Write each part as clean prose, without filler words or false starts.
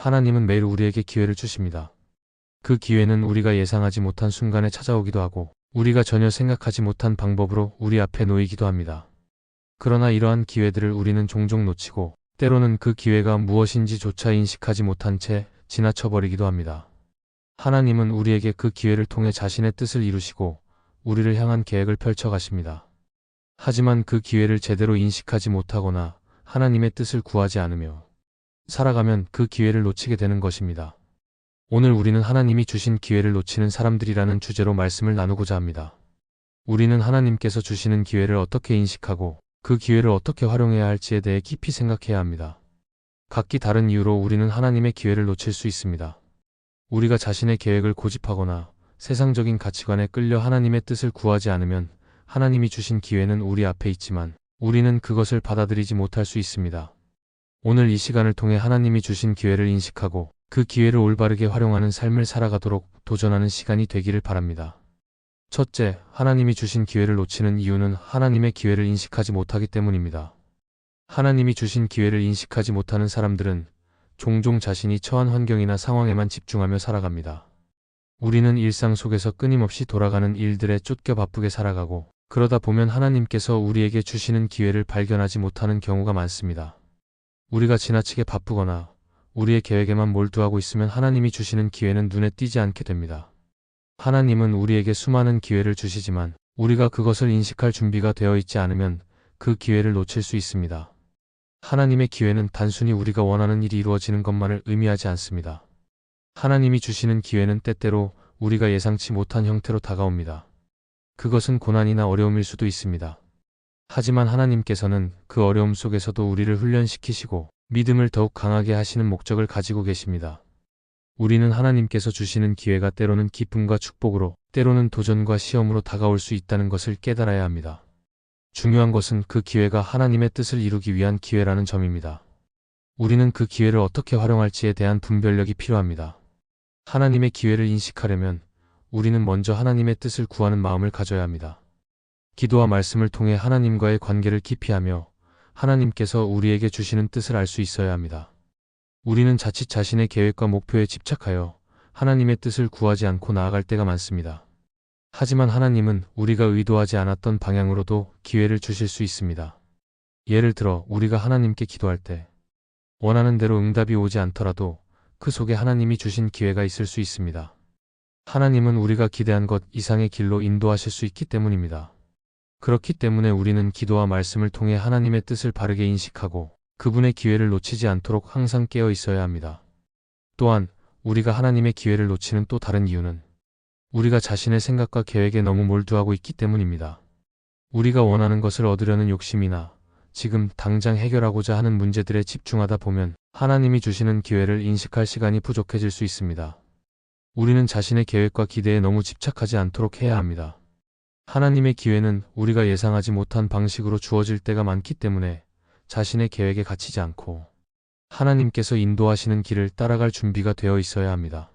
하나님은 매일 우리에게 기회를 주십니다. 그 기회는 우리가 예상하지 못한 순간에 찾아오기도 하고 우리가 전혀 생각하지 못한 방법으로 우리 앞에 놓이기도 합니다. 그러나 이러한 기회들을 우리는 종종 놓치고 때로는 그 기회가 무엇인지조차 인식하지 못한 채 지나쳐버리기도 합니다. 하나님은 우리에게 그 기회를 통해 자신의 뜻을 이루시고 우리를 향한 계획을 펼쳐 가십니다. 하지만 그 기회를 제대로 인식하지 못하거나 하나님의 뜻을 구하지 않으며 살아가면 그 기회를 놓치게 되는 것입니다. 오늘 우리는 하나님이 주신 기회를 놓치는 사람들이라는 주제로 말씀을 나누고자 합니다. 우리는 하나님께서 주시는 기회를 어떻게 인식하고 그 기회를 어떻게 활용해야 할지에 대해 깊이 생각해야 합니다. 각기 다른 이유로 우리는 하나님의 기회를 놓칠 수 있습니다. 우리가 자신의 계획을 고집하거나 세상적인 가치관에 끌려 하나님의 뜻을 구하지 않으면 하나님이 주신 기회는 우리 앞에 있지만 우리는 그것을 받아들이지 못할 수 있습니다. 오늘 이 시간을 통해 하나님이 주신 기회를 인식하고 그 기회를 올바르게 활용하는 삶을 살아가도록 도전하는 시간이 되기를 바랍니다. 첫째, 하나님이 주신 기회를 놓치는 이유는 하나님의 기회를 인식하지 못하기 때문입니다. 하나님이 주신 기회를 인식하지 못하는 사람들은 종종 자신이 처한 환경이나 상황에만 집중하며 살아갑니다. 우리는 일상 속에서 끊임없이 돌아가는 일들에 쫓겨 바쁘게 살아가고 그러다 보면 하나님께서 우리에게 주시는 기회를 발견하지 못하는 경우가 많습니다. 우리가 지나치게 바쁘거나 우리의 계획에만 몰두하고 있으면 하나님이 주시는 기회는 눈에 띄지 않게 됩니다. 하나님은 우리에게 수많은 기회를 주시지만 우리가 그것을 인식할 준비가 되어 있지 않으면 그 기회를 놓칠 수 있습니다. 하나님의 기회는 단순히 우리가 원하는 일이 이루어지는 것만을 의미하지 않습니다. 하나님이 주시는 기회는 때때로 우리가 예상치 못한 형태로 다가옵니다. 그것은 고난이나 어려움일 수도 있습니다. 하지만 하나님께서는 그 어려움 속에서도 우리를 훈련시키시고 믿음을 더욱 강하게 하시는 목적을 가지고 계십니다. 우리는 하나님께서 주시는 기회가 때로는 기쁨과 축복으로, 때로는 도전과 시험으로 다가올 수 있다는 것을 깨달아야 합니다. 중요한 것은 그 기회가 하나님의 뜻을 이루기 위한 기회라는 점입니다. 우리는 그 기회를 어떻게 활용할지에 대한 분별력이 필요합니다. 하나님의 기회를 인식하려면 우리는 먼저 하나님의 뜻을 구하는 마음을 가져야 합니다. 기도와 말씀을 통해 하나님과의 관계를 깊이 하며 하나님께서 우리에게 주시는 뜻을 알 수 있어야 합니다. 우리는 자칫 자신의 계획과 목표에 집착하여 하나님의 뜻을 구하지 않고 나아갈 때가 많습니다. 하지만 하나님은 우리가 의도하지 않았던 방향으로도 기회를 주실 수 있습니다. 예를 들어 우리가 하나님께 기도할 때 원하는 대로 응답이 오지 않더라도 그 속에 하나님이 주신 기회가 있을 수 있습니다. 하나님은 우리가 기대한 것 이상의 길로 인도하실 수 있기 때문입니다. 그렇기 때문에 우리는 기도와 말씀을 통해 하나님의 뜻을 바르게 인식하고 그분의 기회를 놓치지 않도록 항상 깨어 있어야 합니다. 또한 우리가 하나님의 기회를 놓치는 또 다른 이유는 우리가 자신의 생각과 계획에 너무 몰두하고 있기 때문입니다. 우리가 원하는 것을 얻으려는 욕심이나 지금 당장 해결하고자 하는 문제들에 집중하다 보면 하나님이 주시는 기회를 인식할 시간이 부족해질 수 있습니다. 우리는 자신의 계획과 기대에 너무 집착하지 않도록 해야 합니다. 하나님의 기회는 우리가 예상하지 못한 방식으로 주어질 때가 많기 때문에 자신의 계획에 갇히지 않고 하나님께서 인도하시는 길을 따라갈 준비가 되어 있어야 합니다.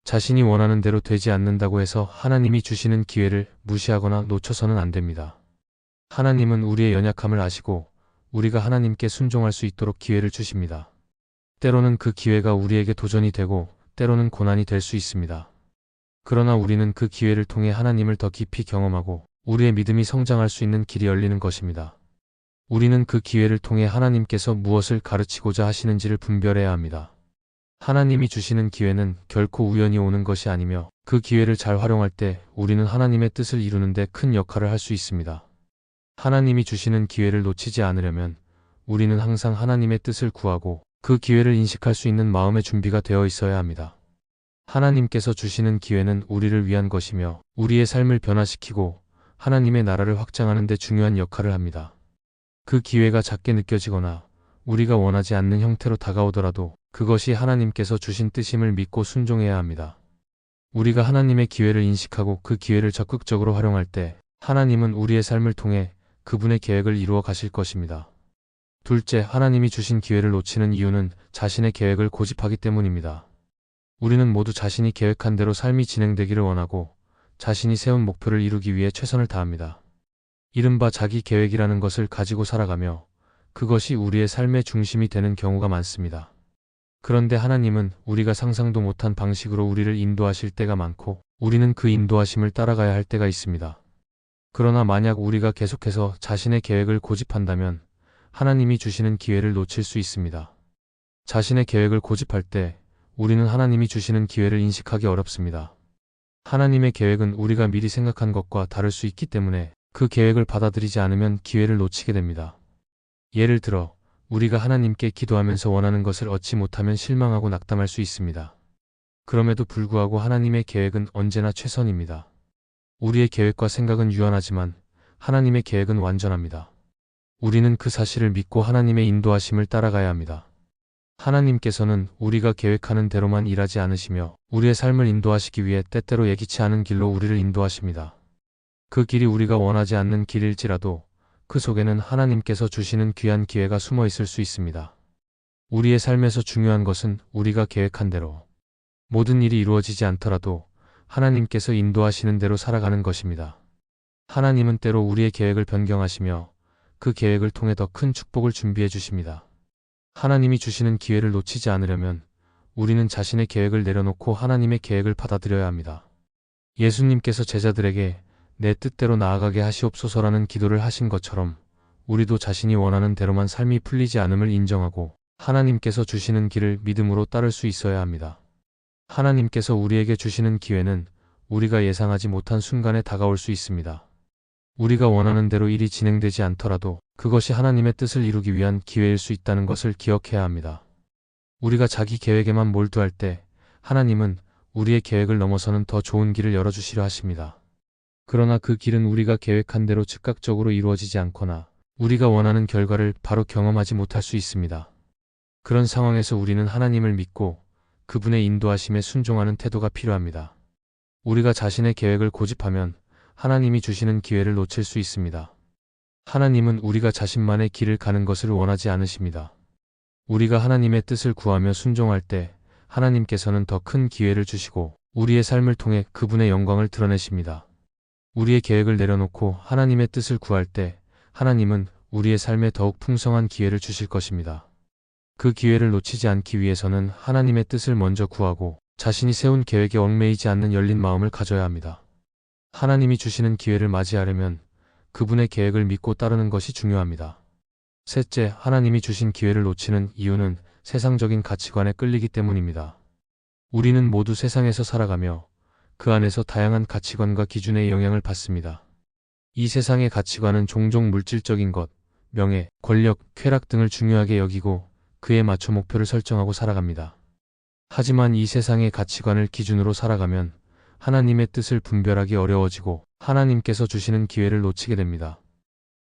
자신이 원하는 대로 되지 않는다고 해서 하나님이 주시는 기회를 무시하거나 놓쳐서는 안 됩니다. 하나님은 우리의 연약함을 아시고 우리가 하나님께 순종할 수 있도록 기회를 주십니다. 때로는 그 기회가 우리에게 도전이 되고 때로는 고난이 될 수 있습니다. 그러나 우리는 그 기회를 통해 하나님을 더 깊이 경험하고 우리의 믿음이 성장할 수 있는 길이 열리는 것입니다. 우리는 그 기회를 통해 하나님께서 무엇을 가르치고자 하시는지를 분별해야 합니다. 하나님이 주시는 기회는 결코 우연히 오는 것이 아니며 그 기회를 잘 활용할 때 우리는 하나님의 뜻을 이루는 데 큰 역할을 할 수 있습니다. 하나님이 주시는 기회를 놓치지 않으려면 우리는 항상 하나님의 뜻을 구하고 그 기회를 인식할 수 있는 마음의 준비가 되어 있어야 합니다. 하나님께서 주시는 기회는 우리를 위한 것이며 우리의 삶을 변화시키고 하나님의 나라를 확장하는 데 중요한 역할을 합니다. 그 기회가 작게 느껴지거나 우리가 원하지 않는 형태로 다가오더라도 그것이 하나님께서 주신 뜻임을 믿고 순종해야 합니다. 우리가 하나님의 기회를 인식하고 그 기회를 적극적으로 활용할 때 하나님은 우리의 삶을 통해 그분의 계획을 이루어 가실 것입니다. 둘째, 하나님이 주신 기회를 놓치는 이유는 자신의 계획을 고집하기 때문입니다. 우리는 모두 자신이 계획한 대로 삶이 진행되기를 원하고 자신이 세운 목표를 이루기 위해 최선을 다합니다. 이른바 자기 계획이라는 것을 가지고 살아가며 그것이 우리의 삶의 중심이 되는 경우가 많습니다. 그런데 하나님은 우리가 상상도 못한 방식으로 우리를 인도하실 때가 많고 우리는 그 인도하심을 따라가야 할 때가 있습니다. 그러나 만약 우리가 계속해서 자신의 계획을 고집한다면 하나님이 주시는 기회를 놓칠 수 있습니다. 자신의 계획을 고집할 때 우리는 하나님이 주시는 기회를 인식하기 어렵습니다. 하나님의 계획은 우리가 미리 생각한 것과 다를 수 있기 때문에 그 계획을 받아들이지 않으면 기회를 놓치게 됩니다. 예를 들어 우리가 하나님께 기도하면서 원하는 것을 얻지 못하면 실망하고 낙담할 수 있습니다. 그럼에도 불구하고 하나님의 계획은 언제나 최선입니다. 우리의 계획과 생각은 유한하지만 하나님의 계획은 완전합니다. 우리는 그 사실을 믿고 하나님의 인도하심을 따라가야 합니다. 하나님께서는 우리가 계획하는 대로만 일하지 않으시며 우리의 삶을 인도하시기 위해 때때로 예기치 않은 길로 우리를 인도하십니다. 그 길이 우리가 원하지 않는 길일지라도 그 속에는 하나님께서 주시는 귀한 기회가 숨어 있을 수 있습니다. 우리의 삶에서 중요한 것은 우리가 계획한 대로 모든 일이 이루어지지 않더라도 하나님께서 인도하시는 대로 살아가는 것입니다. 하나님은 때로 우리의 계획을 변경하시며 그 계획을 통해 더 큰 축복을 준비해 주십니다. 하나님이 주시는 기회를 놓치지 않으려면 우리는 자신의 계획을 내려놓고 하나님의 계획을 받아들여야 합니다. 예수님께서 제자들에게 내 뜻대로 나아가게 하시옵소서라는 기도를 하신 것처럼 우리도 자신이 원하는 대로만 삶이 풀리지 않음을 인정하고 하나님께서 주시는 길을 믿음으로 따를 수 있어야 합니다. 하나님께서 우리에게 주시는 기회는 우리가 예상하지 못한 순간에 다가올 수 있습니다. 우리가 원하는 대로 일이 진행되지 않더라도 그것이 하나님의 뜻을 이루기 위한 기회일 수 있다는 것을 기억해야 합니다. 우리가 자기 계획에만 몰두할 때 하나님은 우리의 계획을 넘어서는 더 좋은 길을 열어주시려 하십니다. 그러나 그 길은 우리가 계획한 대로 즉각적으로 이루어지지 않거나 우리가 원하는 결과를 바로 경험하지 못할 수 있습니다. 그런 상황에서 우리는 하나님을 믿고 그분의 인도하심에 순종하는 태도가 필요합니다. 우리가 자신의 계획을 고집하면 하나님이 주시는 기회를 놓칠 수 있습니다. 하나님은 우리가 자신만의 길을 가는 것을 원하지 않으십니다. 우리가 하나님의 뜻을 구하며 순종할 때 하나님께서는 더 큰 기회를 주시고 우리의 삶을 통해 그분의 영광을 드러내십니다. 우리의 계획을 내려놓고 하나님의 뜻을 구할 때 하나님은 우리의 삶에 더욱 풍성한 기회를 주실 것입니다. 그 기회를 놓치지 않기 위해서는 하나님의 뜻을 먼저 구하고 자신이 세운 계획에 얽매이지 않는 열린 마음을 가져야 합니다. 하나님이 주시는 기회를 맞이하려면 그분의 계획을 믿고 따르는 것이 중요합니다. 셋째, 하나님이 주신 기회를 놓치는 이유는 세상적인 가치관에 끌리기 때문입니다. 우리는 모두 세상에서 살아가며 그 안에서 다양한 가치관과 기준의 영향을 받습니다. 이 세상의 가치관은 종종 물질적인 것, 명예, 권력, 쾌락 등을 중요하게 여기고 그에 맞춰 목표를 설정하고 살아갑니다. 하지만 이 세상의 가치관을 기준으로 살아가면 하나님의 뜻을 분별하기 어려워지고 하나님께서 주시는 기회를 놓치게 됩니다.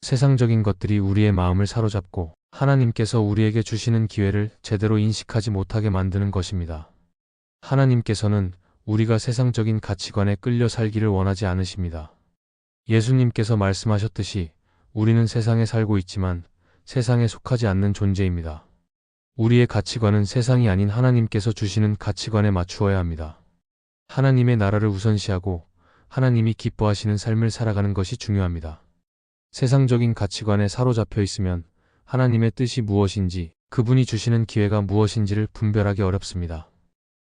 세상적인 것들이 우리의 마음을 사로잡고 하나님께서 우리에게 주시는 기회를 제대로 인식하지 못하게 만드는 것입니다. 하나님께서는 우리가 세상적인 가치관에 끌려 살기를 원하지 않으십니다. 예수님께서 말씀하셨듯이 우리는 세상에 살고 있지만 세상에 속하지 않는 존재입니다. 우리의 가치관은 세상이 아닌 하나님께서 주시는 가치관에 맞추어야 합니다. 하나님의 나라를 우선시하고 하나님이 기뻐하시는 삶을 살아가는 것이 중요합니다. 세상적인 가치관에 사로잡혀 있으면 하나님의 뜻이 무엇인지 그분이 주시는 기회가 무엇인지를 분별하기 어렵습니다.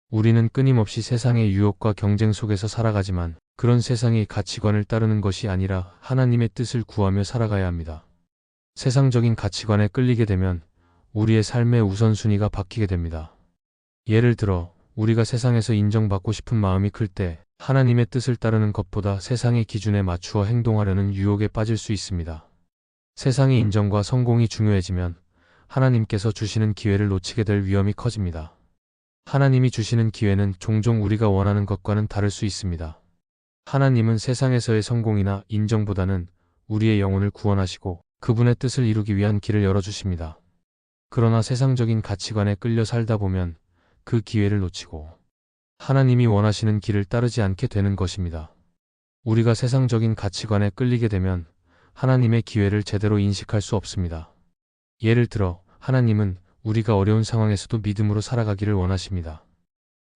우리는 끊임없이 세상의 유혹과 경쟁 속에서 살아가지만 그런 세상의 가치관을 따르는 것이 아니라 하나님의 뜻을 구하며 살아가야 합니다. 세상적인 가치관에 끌리게 되면 우리의 삶의 우선순위가 바뀌게 됩니다. 예를 들어 우리가 세상에서 인정받고 싶은 마음이 클 때 하나님의 뜻을 따르는 것보다 세상의 기준에 맞추어 행동하려는 유혹에 빠질 수 있습니다. 세상의 인정과 성공이 중요해지면 하나님께서 주시는 기회를 놓치게 될 위험이 커집니다. 하나님이 주시는 기회는 종종 우리가 원하는 것과는 다를 수 있습니다. 하나님은 세상에서의 성공이나 인정보다는 우리의 영혼을 구원하시고 그분의 뜻을 이루기 위한 길을 열어주십니다. 그러나 세상적인 가치관에 끌려 살다 보면 그 기회를 놓치고 하나님이 원하시는 길을 따르지 않게 되는 것입니다. 우리가 세상적인 가치관에 끌리게 되면 하나님의 기회를 제대로 인식할 수 없습니다. 예를 들어 하나님은 우리가 어려운 상황에서도 믿음으로 살아가기를 원하십니다.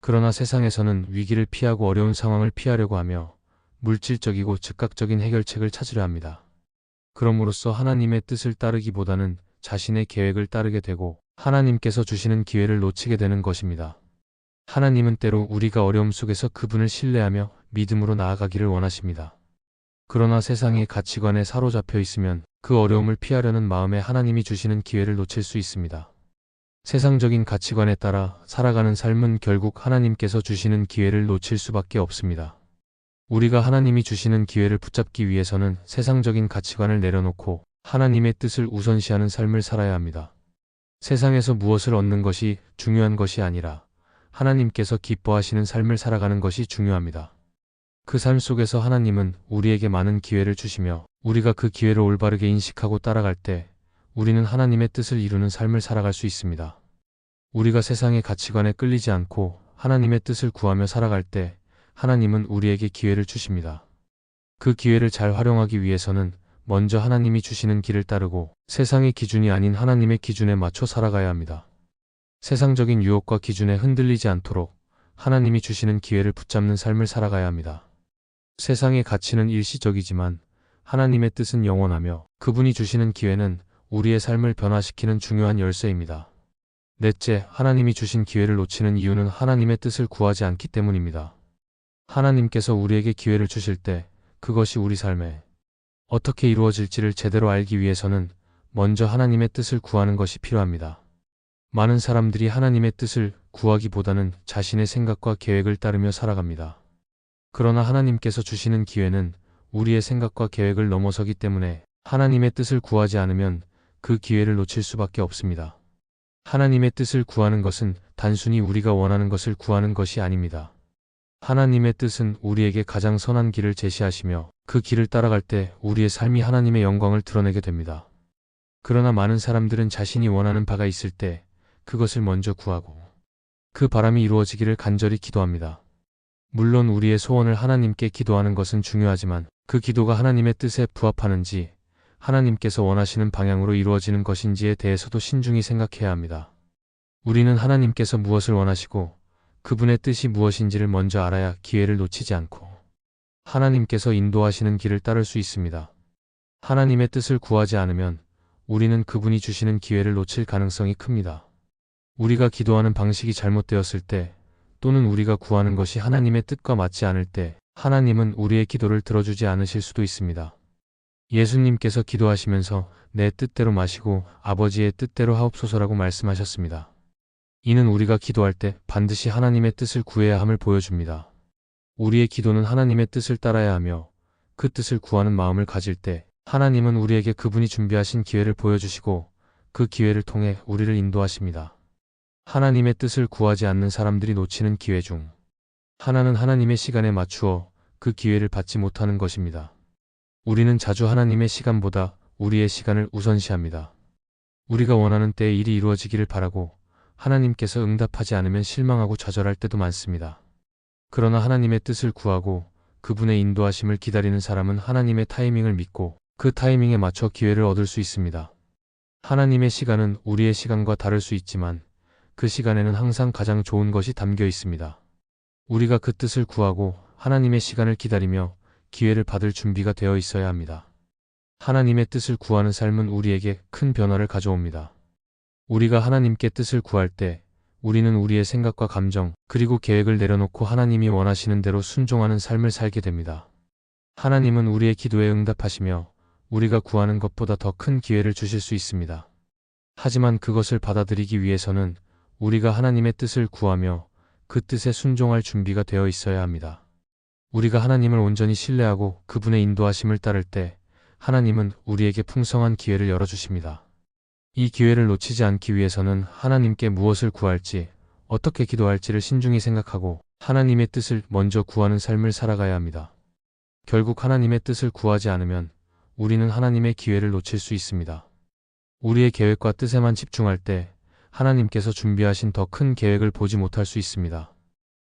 그러나 세상에서는 위기를 피하고 어려운 상황을 피하려고 하며 물질적이고 즉각적인 해결책을 찾으려 합니다. 그럼으로써 하나님의 뜻을 따르기보다는 자신의 계획을 따르게 되고 하나님께서 주시는 기회를 놓치게 되는 것입니다. 하나님은 때로 우리가 어려움 속에서 그분을 신뢰하며 믿음으로 나아가기를 원하십니다. 그러나 세상의 가치관에 사로잡혀 있으면 그 어려움을 피하려는 마음에 하나님이 주시는 기회를 놓칠 수 있습니다. 세상적인 가치관에 따라 살아가는 삶은 결국 하나님께서 주시는 기회를 놓칠 수밖에 없습니다. 우리가 하나님이 주시는 기회를 붙잡기 위해서는 세상적인 가치관을 내려놓고 하나님의 뜻을 우선시하는 삶을 살아야 합니다. 세상에서 무엇을 얻는 것이 중요한 것이 아니라 하나님께서 기뻐하시는 삶을 살아가는 것이 중요합니다. 그 삶 속에서 하나님은 우리에게 많은 기회를 주시며 우리가 그 기회를 올바르게 인식하고 따라갈 때 우리는 하나님의 뜻을 이루는 삶을 살아갈 수 있습니다. 우리가 세상의 가치관에 끌리지 않고 하나님의 뜻을 구하며 살아갈 때 하나님은 우리에게 기회를 주십니다. 그 기회를 잘 활용하기 위해서는 먼저 하나님이 주시는 길을 따르고 세상의 기준이 아닌 하나님의 기준에 맞춰 살아가야 합니다. 세상적인 유혹과 기준에 흔들리지 않도록 하나님이 주시는 기회를 붙잡는 삶을 살아가야 합니다. 세상의 가치는 일시적이지만 하나님의 뜻은 영원하며 그분이 주시는 기회는 우리의 삶을 변화시키는 중요한 열쇠입니다. 넷째, 하나님이 주신 기회를 놓치는 이유는 하나님의 뜻을 구하지 않기 때문입니다. 하나님께서 우리에게 기회를 주실 때 그것이 우리 삶에 어떻게 이루어질지를 제대로 알기 위해서는 먼저 하나님의 뜻을 구하는 것이 필요합니다. 많은 사람들이 하나님의 뜻을 구하기보다는 자신의 생각과 계획을 따르며 살아갑니다. 그러나 하나님께서 주시는 기회는 우리의 생각과 계획을 넘어서기 때문에 하나님의 뜻을 구하지 않으면 그 기회를 놓칠 수밖에 없습니다. 하나님의 뜻을 구하는 것은 단순히 우리가 원하는 것을 구하는 것이 아닙니다. 하나님의 뜻은 우리에게 가장 선한 길을 제시하시며 그 길을 따라갈 때 우리의 삶이 하나님의 영광을 드러내게 됩니다. 그러나 많은 사람들은 자신이 원하는 바가 있을 때 그것을 먼저 구하고 그 바람이 이루어지기를 간절히 기도합니다. 물론 우리의 소원을 하나님께 기도하는 것은 중요하지만 그 기도가 하나님의 뜻에 부합하는지 하나님께서 원하시는 방향으로 이루어지는 것인지에 대해서도 신중히 생각해야 합니다. 우리는 하나님께서 무엇을 원하시고 그분의 뜻이 무엇인지를 먼저 알아야 기회를 놓치지 않고 하나님께서 인도하시는 길을 따를 수 있습니다. 하나님의 뜻을 구하지 않으면 우리는 그분이 주시는 기회를 놓칠 가능성이 큽니다. 우리가 기도하는 방식이 잘못되었을 때 또는 우리가 구하는 것이 하나님의 뜻과 맞지 않을 때 하나님은 우리의 기도를 들어주지 않으실 수도 있습니다. 예수님께서 기도하시면서 내 뜻대로 마시고 아버지의 뜻대로 하옵소서라고 말씀하셨습니다. 이는 우리가 기도할 때 반드시 하나님의 뜻을 구해야 함을 보여줍니다. 우리의 기도는 하나님의 뜻을 따라야 하며 그 뜻을 구하는 마음을 가질 때 하나님은 우리에게 그분이 준비하신 기회를 보여주시고 그 기회를 통해 우리를 인도하십니다. 하나님의 뜻을 구하지 않는 사람들이 놓치는 기회 중 하나는 하나님의 시간에 맞추어 그 기회를 받지 못하는 것입니다. 우리는 자주 하나님의 시간보다 우리의 시간을 우선시합니다. 우리가 원하는 때에 일이 이루어지기를 바라고 하나님께서 응답하지 않으면 실망하고 좌절할 때도 많습니다. 그러나 하나님의 뜻을 구하고 그분의 인도하심을 기다리는 사람은 하나님의 타이밍을 믿고 그 타이밍에 맞춰 기회를 얻을 수 있습니다. 하나님의 시간은 우리의 시간과 다를 수 있지만 그 시간에는 항상 가장 좋은 것이 담겨 있습니다. 우리가 그 뜻을 구하고 하나님의 시간을 기다리며 기회를 받을 준비가 되어 있어야 합니다. 하나님의 뜻을 구하는 삶은 우리에게 큰 변화를 가져옵니다. 우리가 하나님께 뜻을 구할 때 우리는 우리의 생각과 감정 그리고 계획을 내려놓고 하나님이 원하시는 대로 순종하는 삶을 살게 됩니다. 하나님은 우리의 기도에 응답하시며 우리가 구하는 것보다 더 큰 기회를 주실 수 있습니다. 하지만 그것을 받아들이기 위해서는 우리가 하나님의 뜻을 구하며 그 뜻에 순종할 준비가 되어 있어야 합니다. 우리가 하나님을 온전히 신뢰하고 그분의 인도하심을 따를 때 하나님은 우리에게 풍성한 기회를 열어주십니다. 이 기회를 놓치지 않기 위해서는 하나님께 무엇을 구할지, 어떻게 기도할지를 신중히 생각하고 하나님의 뜻을 먼저 구하는 삶을 살아가야 합니다. 결국 하나님의 뜻을 구하지 않으면 우리는 하나님의 기회를 놓칠 수 있습니다. 우리의 계획과 뜻에만 집중할 때 하나님께서 준비하신 더 큰 계획을 보지 못할 수 있습니다.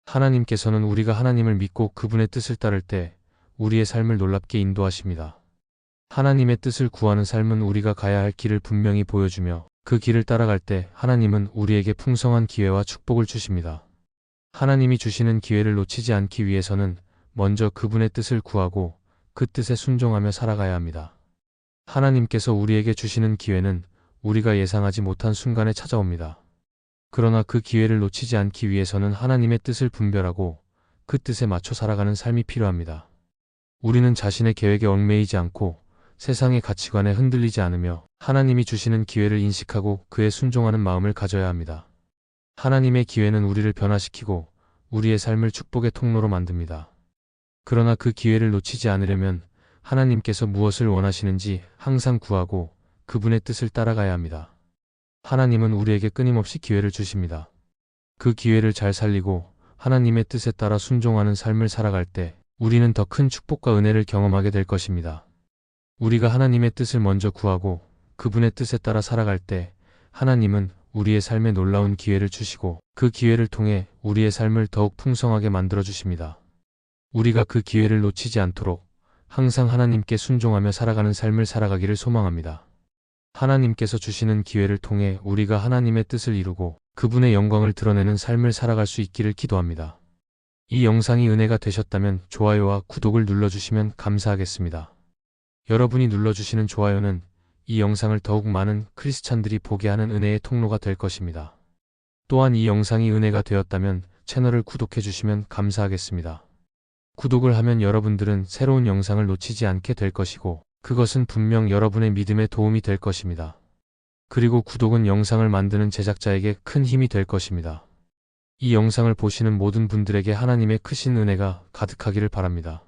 하나님께서는 우리가 하나님을 믿고 그분의 뜻을 따를 때 우리의 삶을 놀랍게 인도하십니다. 하나님의 뜻을 구하는 삶은 우리가 가야 할 길을 분명히 보여주며 그 길을 따라갈 때 하나님은 우리에게 풍성한 기회와 축복을 주십니다. 하나님이 주시는 기회를 놓치지 않기 위해서는 먼저 그분의 뜻을 구하고 그 뜻에 순종하며 살아가야 합니다. 하나님께서 우리에게 주시는 기회는 우리가 예상하지 못한 순간에 찾아옵니다. 그러나 그 기회를 놓치지 않기 위해서는 하나님의 뜻을 분별하고 그 뜻에 맞춰 살아가는 삶이 필요합니다. 우리는 자신의 계획에 얽매이지 않고 세상의 가치관에 흔들리지 않으며 하나님이 주시는 기회를 인식하고 그에 순종하는 마음을 가져야 합니다. 하나님의 기회는 우리를 변화시키고 우리의 삶을 축복의 통로로 만듭니다. 그러나 그 기회를 놓치지 않으려면 하나님께서 무엇을 원하시는지 항상 구하고 그분의 뜻을 따라가야 합니다. 하나님은 우리에게 끊임없이 기회를 주십니다. 그 기회를 잘 살리고 하나님의 뜻에 따라 순종하는 삶을 살아갈 때 우리는 더 큰 축복과 은혜를 경험하게 될 것입니다. 우리가 하나님의 뜻을 먼저 구하고 그분의 뜻에 따라 살아갈 때 하나님은 우리의 삶에 놀라운 기회를 주시고 그 기회를 통해 우리의 삶을 더욱 풍성하게 만들어 주십니다. 우리가 그 기회를 놓치지 않도록 항상 하나님께 순종하며 살아가는 삶을 살아가기를 소망합니다. 하나님께서 주시는 기회를 통해 우리가 하나님의 뜻을 이루고 그분의 영광을 드러내는 삶을 살아갈 수 있기를 기도합니다. 이 영상이 은혜가 되셨다면 좋아요와 구독을 눌러주시면 감사하겠습니다. 여러분이 눌러주시는 좋아요는 이 영상을 더욱 많은 크리스찬들이 보게 하는 은혜의 통로가 될 것입니다. 또한 이 영상이 은혜가 되었다면 채널을 구독해 주시면 감사하겠습니다. 구독을 하면 여러분들은 새로운 영상을 놓치지 않게 될 것이고 그것은 분명 여러분의 믿음에 도움이 될 것입니다. 그리고 구독은 영상을 만드는 제작자에게 큰 힘이 될 것입니다. 이 영상을 보시는 모든 분들에게 하나님의 크신 은혜가 가득하기를 바랍니다.